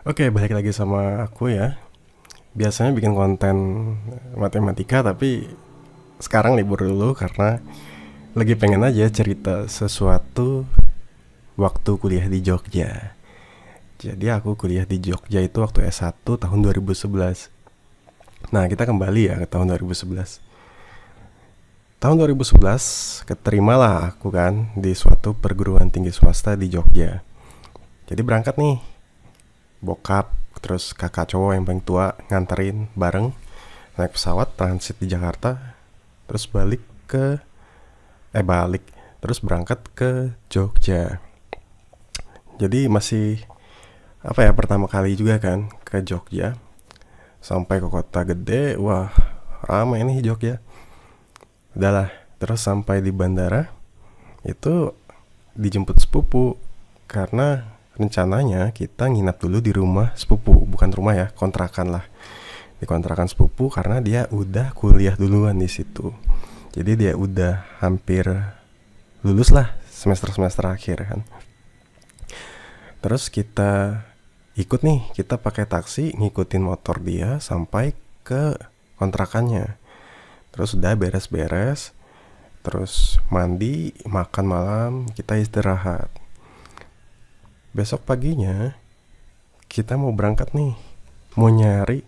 Oke, balik lagi sama aku ya. Biasanya bikin konten matematika, tapi sekarang libur dulu karena lagi pengen aja cerita sesuatu waktu kuliah di Jogja. Jadi aku kuliah di Jogja itu waktu S1 tahun 2011. Nah, kita kembali ya ke tahun 2011. Tahun 2011 keterimalah aku kan di suatu perguruan tinggi swasta di Jogja. Jadi berangkat nih, bokap terus kakak cowok yang paling tua nganterin bareng, naik pesawat transit di Jakarta, terus balik terus berangkat ke Jogja. Jadi masih apa ya, pertama kali juga kan ke Jogja, sampai ke kota gede. Wah, ramai nih Jogja. Udahlah, terus sampai di bandara itu dijemput sepupu, karena rencananya kita nginap dulu di rumah sepupu, bukan rumah ya, kontrakan lah, di kontrakan sepupu, karena dia udah kuliah duluan di situ. Jadi dia udah hampir lulus lah, semester akhir kan. Terus kita ikut nih, kita pakai taksi ngikutin motor dia sampai ke kontrakannya. Terus udah beres-beres, terus mandi, makan malam, kita istirahat. Besok paginya kita mau berangkat nih, mau nyari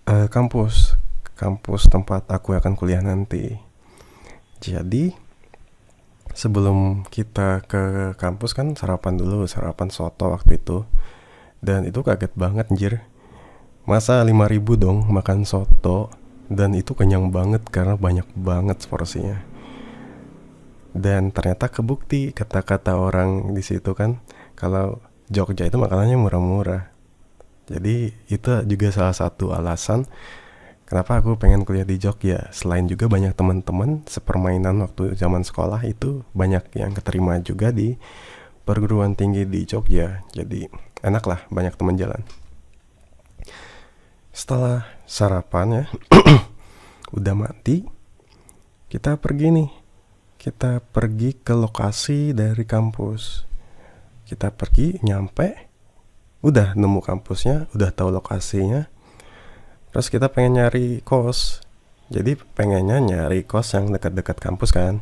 kampus kampus tempat aku akan kuliah nanti. Jadi sebelum kita ke kampus kan sarapan dulu, sarapan soto waktu itu. Dan itu kaget banget anjir. Masa 5.000 dong makan soto, dan itu kenyang banget karena banyak banget porsinya. Dan ternyata kebukti kata-kata orang di situ kan, kalau Jogja itu makanannya murah-murah. Jadi itu juga salah satu alasan kenapa aku pengen kuliah di Jogja. Selain juga banyak teman-teman sepermainan waktu zaman sekolah itu banyak yang keterima juga di perguruan tinggi di Jogja. Jadi enak lah, banyak teman jalan. Setelah sarapan ya, udah mati, kita pergi nih. Kita pergi ke lokasi dari kampus. Kita pergi, nyampe, udah nemu kampusnya, udah tahu lokasinya. Terus kita pengen nyari kos. Jadi pengennya nyari kos yang dekat-dekat kampus kan,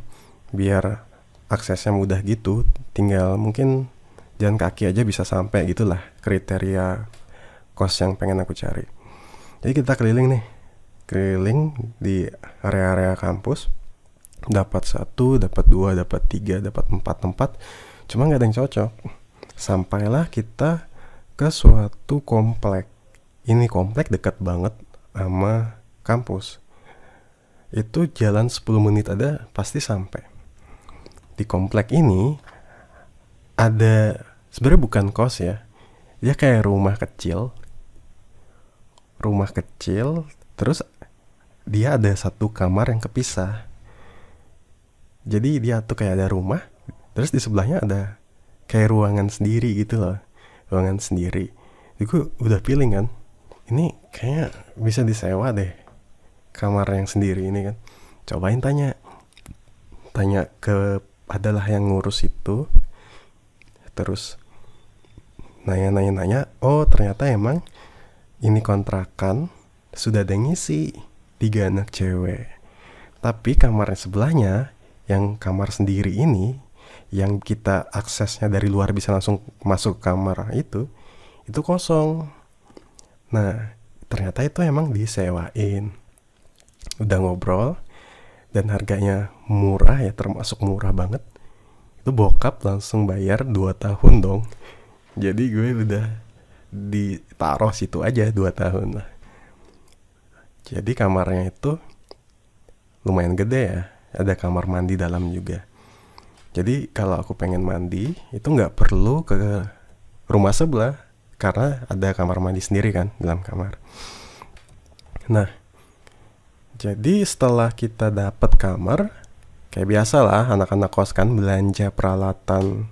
biar aksesnya mudah gitu. Tinggal mungkin jalan kaki aja bisa sampai, gitulah kriteria kos yang pengen aku cari. Jadi kita keliling nih, keliling di area-area kampus. Dapat satu, dapat dua, dapat tiga, dapat empat tempat. Cuma nggak ada yang cocok. Sampailah kita ke suatu komplek. Ini komplek dekat banget sama kampus. Itu jalan 10 menit ada pasti sampai. Di komplek ini ada, sebenarnya bukan kos ya. Dia kayak rumah kecil. Rumah kecil, terus dia ada satu kamar yang kepisah. Jadi dia tuh kayak ada rumah, terus di sebelahnya ada kayak ruangan sendiri gitu loh. Ruangan sendiri. Itu udah feeling kan, ini kayaknya bisa disewa deh kamar yang sendiri ini kan. Cobain tanya ke adalah yang ngurus itu. Terus nanya, oh ternyata emang ini kontrakan sudah ada yang ngisi 3 anak cewek. Tapi kamar sebelahnya, yang kamar sendiri ini, yang kita aksesnya dari luar bisa langsung masuk ke kamar itu kosong. Nah, ternyata itu emang disewain. Udah ngobrol, dan harganya murah ya, termasuk murah banget. Itu bokap langsung bayar 2 tahun dong. Jadi gue udah ditaruh situ aja 2 tahun lah. Jadi kamarnya itu lumayan gede ya, ada kamar mandi dalam juga. Jadi kalau aku pengen mandi itu nggak perlu ke rumah sebelah, karena ada kamar mandi sendiri kan dalam kamar. Nah, jadi setelah kita dapat kamar, kayak biasa lah anak-anak kos kan belanja peralatan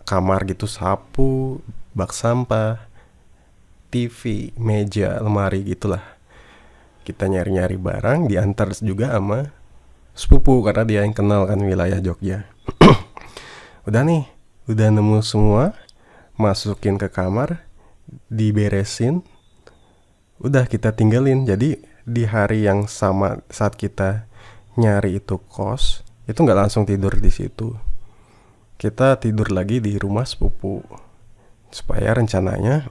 kamar gitu, sapu, bak sampah, TV, meja, lemari gitulah. Kita nyari-nyari barang, diantar juga sama sepupu karena dia yang kenal kan wilayah Jogja. Udah nih, udah nemu semua, masukin ke kamar, diberesin, udah kita tinggalin. Jadi di hari yang sama saat kita nyari itu kos, itu nggak langsung tidur di situ. Kita tidur lagi di rumah sepupu supaya rencananya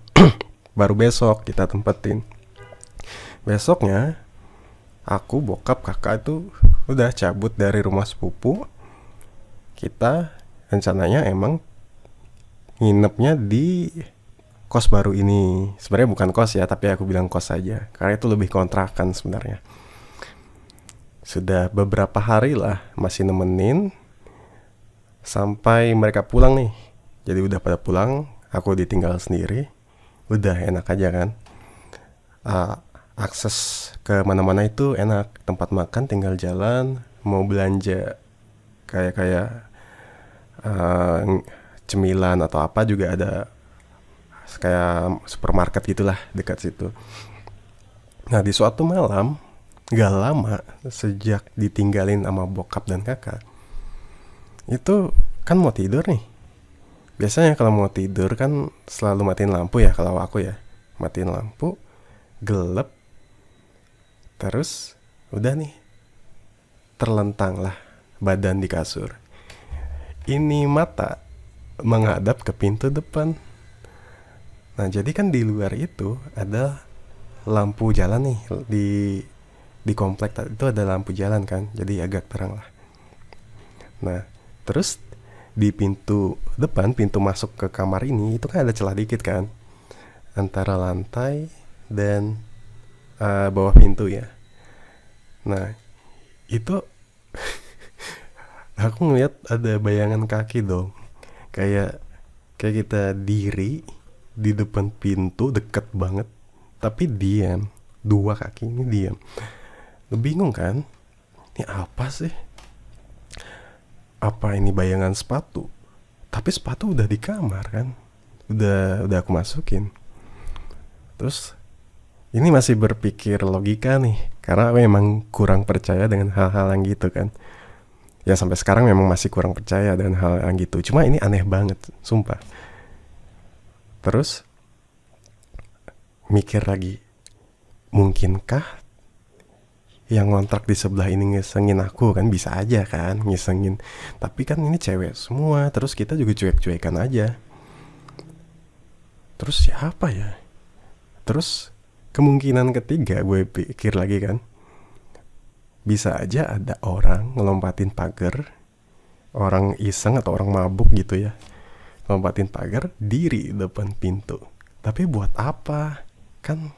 baru besok kita tempetin. Besoknya aku, bokap, kakak itu udah cabut dari rumah sepupu. Kita rencananya emang nginepnya di kos baru ini. Sebenarnya bukan kos ya, tapi aku bilang kos aja karena itu lebih kontrakan sebenarnya. Sudah beberapa hari lah masih nemenin sampai mereka pulang nih. Jadi udah pada pulang, aku ditinggal sendiri. Udah enak aja kan. Akses ke mana-mana itu enak, tempat makan tinggal jalan, mau belanja kayak cemilan atau apa juga ada, kayak supermarket gitulah dekat situ. Nah di suatu malam, gak lama sejak ditinggalin sama bokap dan kakak, itu kan mau tidur nih. Biasanya kalau mau tidur kan selalu matiin lampu ya, kalau aku ya matiin lampu, gelap, terus udah nih terlentang lah badan di kasur. Ini mata menghadap ke pintu depan. Nah jadi kan di luar itu ada lampu jalan nih, di komplek itu ada lampu jalan kan, jadi agak terang lah. Nah terus di pintu depan, pintu masuk ke kamar ini itu kan ada celah dikit kan antara lantai dan bawah pintu ya. Nah itu aku ngeliat ada bayangan kaki dong, kayak kita diri di depan pintu deket banget, tapi diam, dua kaki ini diam. Lu bingung kan, ini apa sih? Apa ini bayangan sepatu? Tapi sepatu udah di kamar kan, udah aku masukin. Terus ini masih berpikir logika nih, karena aku emang kurang percaya dengan hal-hal yang gitu kan. Ya sampai sekarang memang masih kurang percaya dengan hal yang gitu. Cuma ini aneh banget, sumpah. Terus mikir lagi, mungkinkah yang ngontrak di sebelah ini ngisengin aku? Kan bisa aja kan ngisengin, tapi kan ini cewek semua, terus kita juga cuek-cuekan aja. Terus siapa ya? Terus kemungkinan ketiga gue pikir lagi kan, bisa aja ada orang ngelompatin pagar, orang iseng atau orang mabuk gitu ya, lompatin pagar diri depan pintu. Tapi buat apa? Kan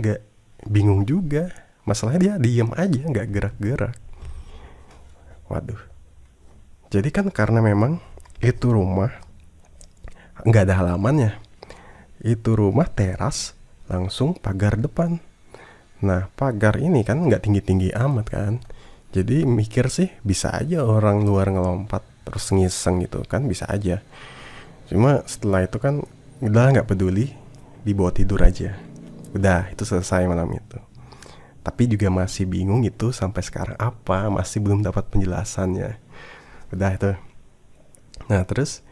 gak, bingung juga. Masalahnya dia diem aja, gak gerak-gerak. Waduh. Jadi kan karena memang itu rumah gak ada halamannya. Itu rumah teras, langsung pagar depan. Nah pagar ini kan gak tinggi-tinggi amat kan. Jadi mikir sih bisa aja orang luar ngelompat terus ngiseng gitu kan, bisa aja. Cuma setelah itu kan udah gak peduli, dibawa tidur aja. Udah itu selesai malam itu. Tapi juga masih bingung itu sampai sekarang apa, masih belum dapat penjelasannya. Udah itu. Nah terus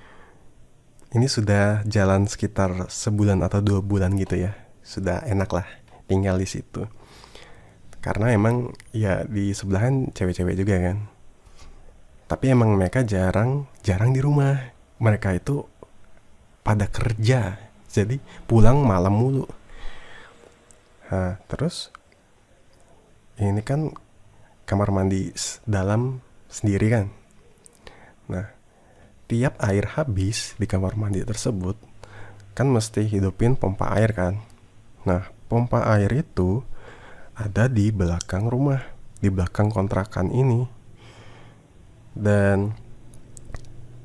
ini sudah jalan sekitar sebulan atau 2 bulan gitu ya. Sudah enak lah tinggal di situ. Karena emang ya di sebelahan cewek-cewek juga kan. Tapi emang mereka jarang di rumah. Mereka itu pada kerja, jadi pulang malam mulu. Nah terus ini kan kamar mandi dalam sendiri kan. Nah tiap air habis di kamar mandi tersebut kan mesti hidupin pompa air kan. Nah pompa air itu ada di belakang rumah, di belakang kontrakan ini. Dan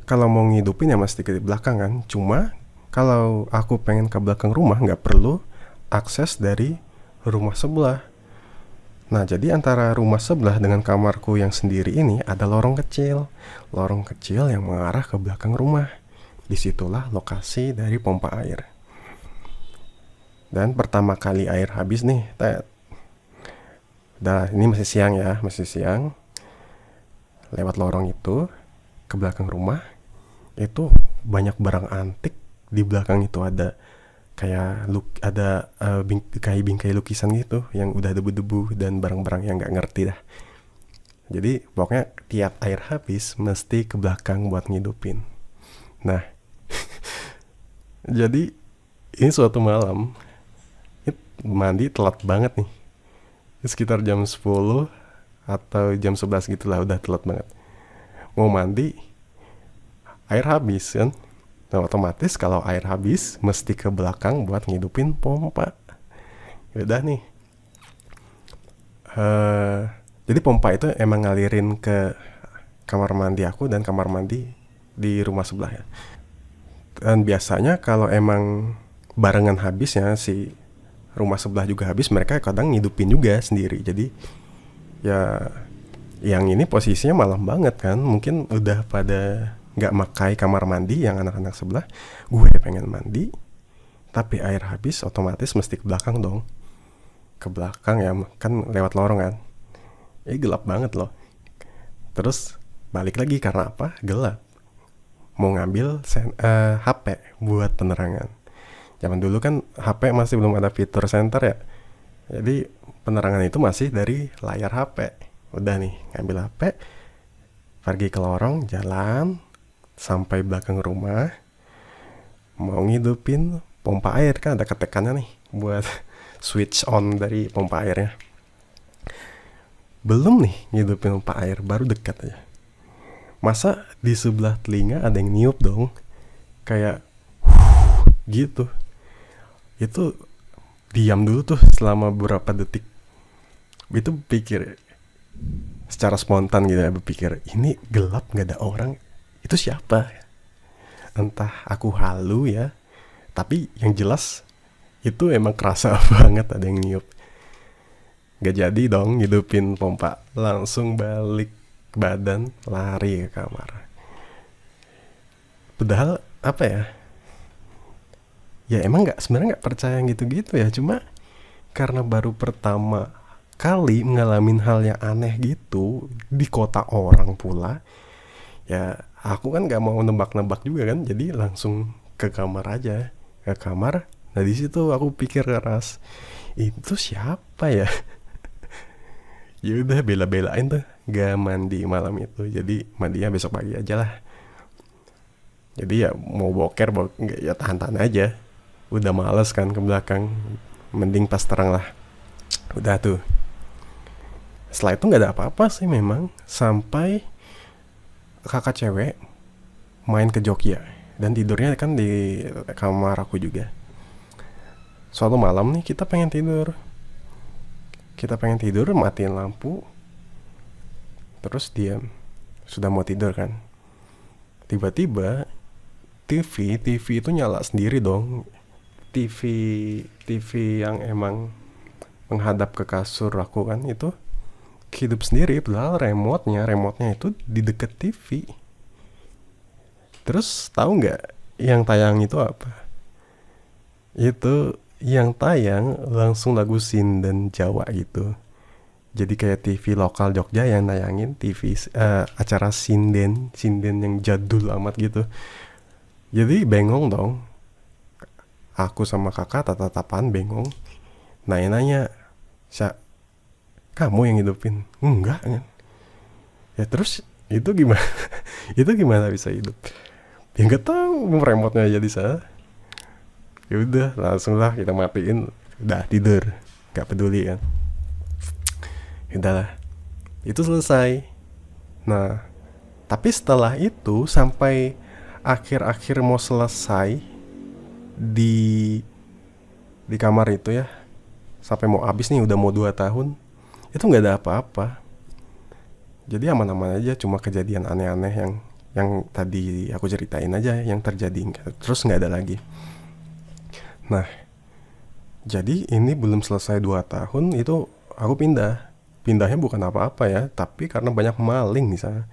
kalau mau ngidupin ya mesti ke belakang kan. Cuma kalau aku pengen ke belakang rumah gak perlu akses dari rumah sebelah. Nah jadi antara rumah sebelah dengan kamarku yang sendiri ini ada lorong kecil yang mengarah ke belakang rumah. Disitulah lokasi dari pompa air. Dan pertama kali air habis nih, ini masih siang ya, lewat lorong itu ke belakang rumah. itu banyak barang antik. Di belakang itu ada kayak bingkai lukisan gitu yang udah debu-debu dan barang-barang yang nggak ngerti dah. Jadi pokoknya tiap air habis mesti ke belakang buat ngidupin. Nah, jadi ini suatu malam mandi telat banget nih. Sekitar jam 10 atau jam 11 gitulah, udah telat banget. Mau mandi, air habis kan. Nah, otomatis kalau air habis mesti ke belakang buat ngidupin pompa. Udah nih. Jadi pompa itu emang ngalirin ke kamar mandi aku dan kamar mandi di rumah sebelah ya. Dan biasanya kalau emang barengan habisnya, si rumah sebelah juga habis, mereka kadang ngidupin juga sendiri. Jadi ya yang ini posisinya malam banget kan, mungkin udah pada nggak makai kamar mandi yang anak-anak sebelah. Gue pengen mandi tapi air habis, otomatis mesti ke belakang dong. Ke belakang ya kan, lewat lorong kan. Gelap banget loh. Terus balik lagi karena apa? Gelap. Mau ngambil HP buat penerangan. Zaman dulu kan HP masih belum ada fitur senter ya. Jadi penerangan itu masih dari layar HP. Udah nih, ngambil HP, pergi ke lorong, jalan sampai belakang rumah, mau ngidupin pompa air. Kan ada ketekannya nih buat switch on dari pompa airnya. Belum nih ngidupin pompa air, baru dekat aja. Masa di sebelah telinga ada yang niup dong, kayak gitu. Itu diam dulu tuh selama beberapa detik. Itu pikir secara spontan gitu ya, berpikir ini gelap gak ada orang, itu siapa? Entah aku halu ya, tapi yang jelas itu emang kerasa banget ada yang niup. Gak jadi dong ngidupin pompa, langsung balik badan, lari ke kamar. Padahal apa ya, ya emang sebenarnya nggak percaya gitu-gitu ya, cuma karena baru pertama kali ngalamin hal yang aneh gitu di kota orang pula, ya aku kan nggak mau nebak-nebak juga kan, jadi langsung ke kamar aja. Ke kamar, nah di situ aku pikir keras, itu siapa ya? Ya udah bela-belain tuh gak mandi malam itu, jadi mandinya besok pagi aja lah. Jadi ya mau boker ya tahan-tahan aja. Udah males kan ke belakang, mending pas terang lah. Udah tuh. Setelah itu gak ada apa-apa sih memang, sampai kakak cewek main ke Jogja dan tidurnya kan di kamar aku juga. Suatu malam nih kita pengen tidur, matiin lampu, terus diam, sudah mau tidur kan, tiba-tiba TV itu nyala sendiri dong. TV yang emang menghadap ke kasur aku kan, itu hidup sendiri, padahal remote-nya itu di deket TV. Terus tahu nggak yang tayang itu apa? Itu yang tayang langsung lagu sinden Jawa gitu. Jadi kayak TV lokal Jogja yang nayangin acara sinden yang jadul amat gitu. Jadi bengong dong. Aku sama kakak tatapan bengong. Nanya, kamu yang hidupin? Enggak kan? Ya terus itu gimana? Itu gimana bisa hidup? Ya nggak tahu, remote-nya aja di sana. Ya udah, langsung lah kita matiin, udah tidur, nggak peduli kan. Udahlah, itu selesai. Nah, tapi setelah itu sampai akhir-akhir mau selesai di kamar itu ya, sampai mau habis nih, udah mau 2 tahun, itu nggak ada apa-apa. Jadi aman-aman aja, cuma kejadian aneh-aneh yang tadi aku ceritain aja yang terjadi, terus nggak ada lagi. Nah, jadi ini belum selesai 2 tahun itu aku pindahnya bukan apa-apa ya, tapi karena banyak maling di sana.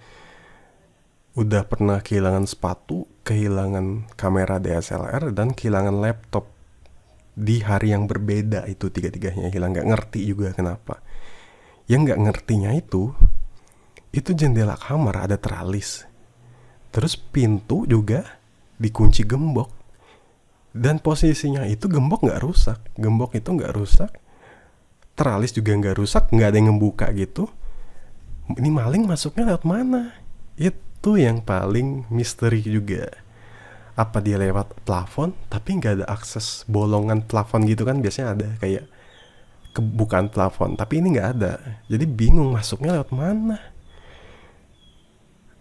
Udah pernah kehilangan sepatu, kehilangan kamera DSLR, dan kehilangan laptop di hari yang berbeda. Itu tiga-tiganya hilang, nggak ngerti juga kenapa. Yang nggak ngertinya itu jendela kamar ada teralis Terus pintu juga dikunci gembok. Dan posisinya itu gembok nggak rusak. Gembok itu nggak rusak. Teralis juga nggak rusak, nggak ada yang ngebuka gitu. Ini maling masuknya lewat mana? Itu yang paling misteri juga. Apa dia lewat plafon, tapi nggak ada akses bolongan plafon gitu kan? Biasanya ada kayak kebukaan plafon, tapi ini nggak ada. Jadi bingung masuknya lewat mana.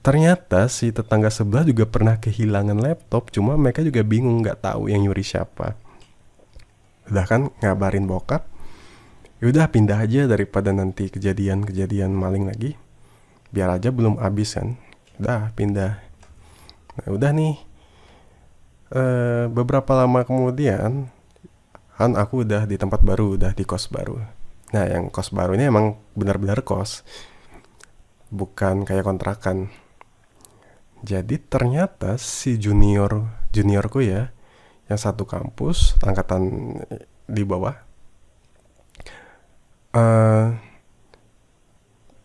Ternyata si tetangga sebelah juga pernah kehilangan laptop, cuma mereka juga bingung, nggak tahu yang nyuri siapa. Udah kan ngabarin bokap, yaudah pindah aja daripada nanti kejadian maling lagi. Biar aja belum habis kan. Udah pindah. Nah, udah nih. Beberapa lama kemudian kan aku udah di tempat baru, udah di kos baru. Nah, yang kos baru ini emang benar-benar kos, bukan kayak kontrakan. Jadi ternyata si juniorku ya, yang satu kampus, angkatan di bawah,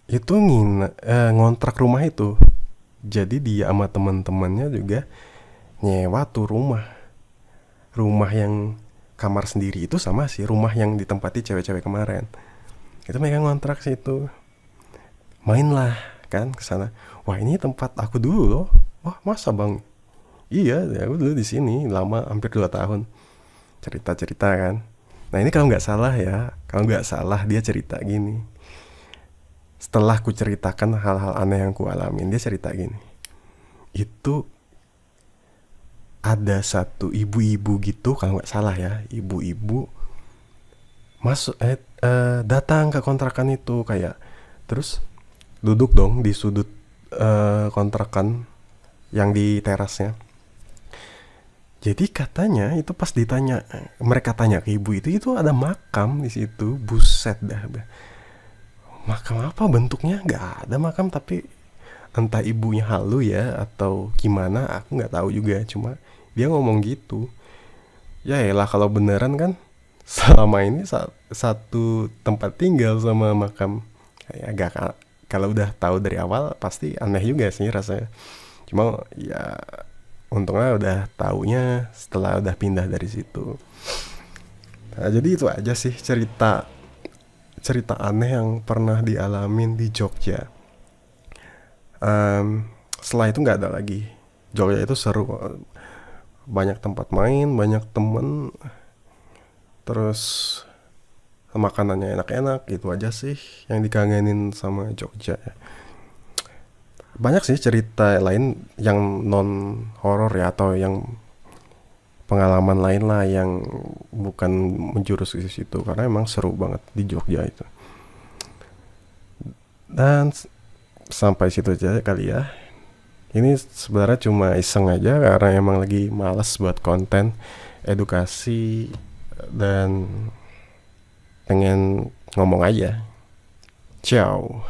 itu ngontrak rumah itu. Jadi dia sama teman-temannya juga nyewa tuh rumah yang kamar sendiri itu sama sih rumah yang ditempati cewek-cewek kemarin. Itu mereka ngontrak situ. Mainlah kan ke sana. Wah, ini tempat aku dulu loh. Wah, masa bang? Iya, ya aku dulu di sini lama, hampir 2 tahun. Cerita-cerita kan. Nah, ini kalau nggak salah ya, kalau nggak salah dia cerita gini. Setelah ku ceritakan hal-hal aneh yang ku alamin, dia cerita gini. Itu ada satu ibu-ibu gitu, kalau nggak salah ya, ibu-ibu masuk datang ke kontrakan itu kayak, terus duduk dong di sudut kontrakan yang di terasnya. Jadi katanya itu pas ditanya, mereka tanya ke ibu itu ada makam di situ. Buset dah. Makam apa bentuknya? Nggak ada makam, tapi entah ibunya halu ya atau gimana, aku nggak tahu juga. Cuma dia ngomong gitu. Ya elah, kalau beneran kan selama ini satu tempat tinggal sama makam. Kayak agak, kalau udah tahu dari awal pasti aneh juga sih rasanya. Cuma ya untungnya udah taunya setelah udah pindah dari situ. Nah, jadi itu aja sih cerita aneh yang pernah dialamin di Jogja. Setelah itu nggak ada lagi. Jogja itu seru, banyak tempat main, banyak temen, terus makanannya enak-enak. Itu aja sih yang dikangenin sama Jogja. Banyak sih cerita lain yang non horor ya, atau yang pengalaman lain lah yang bukan menjurus ke situ, karena emang seru banget di Jogja itu. Dan sampai situ aja kali ya. Ini sebenarnya cuma iseng aja karena emang lagi malas buat konten edukasi dan pengen ngomong aja. Ciao.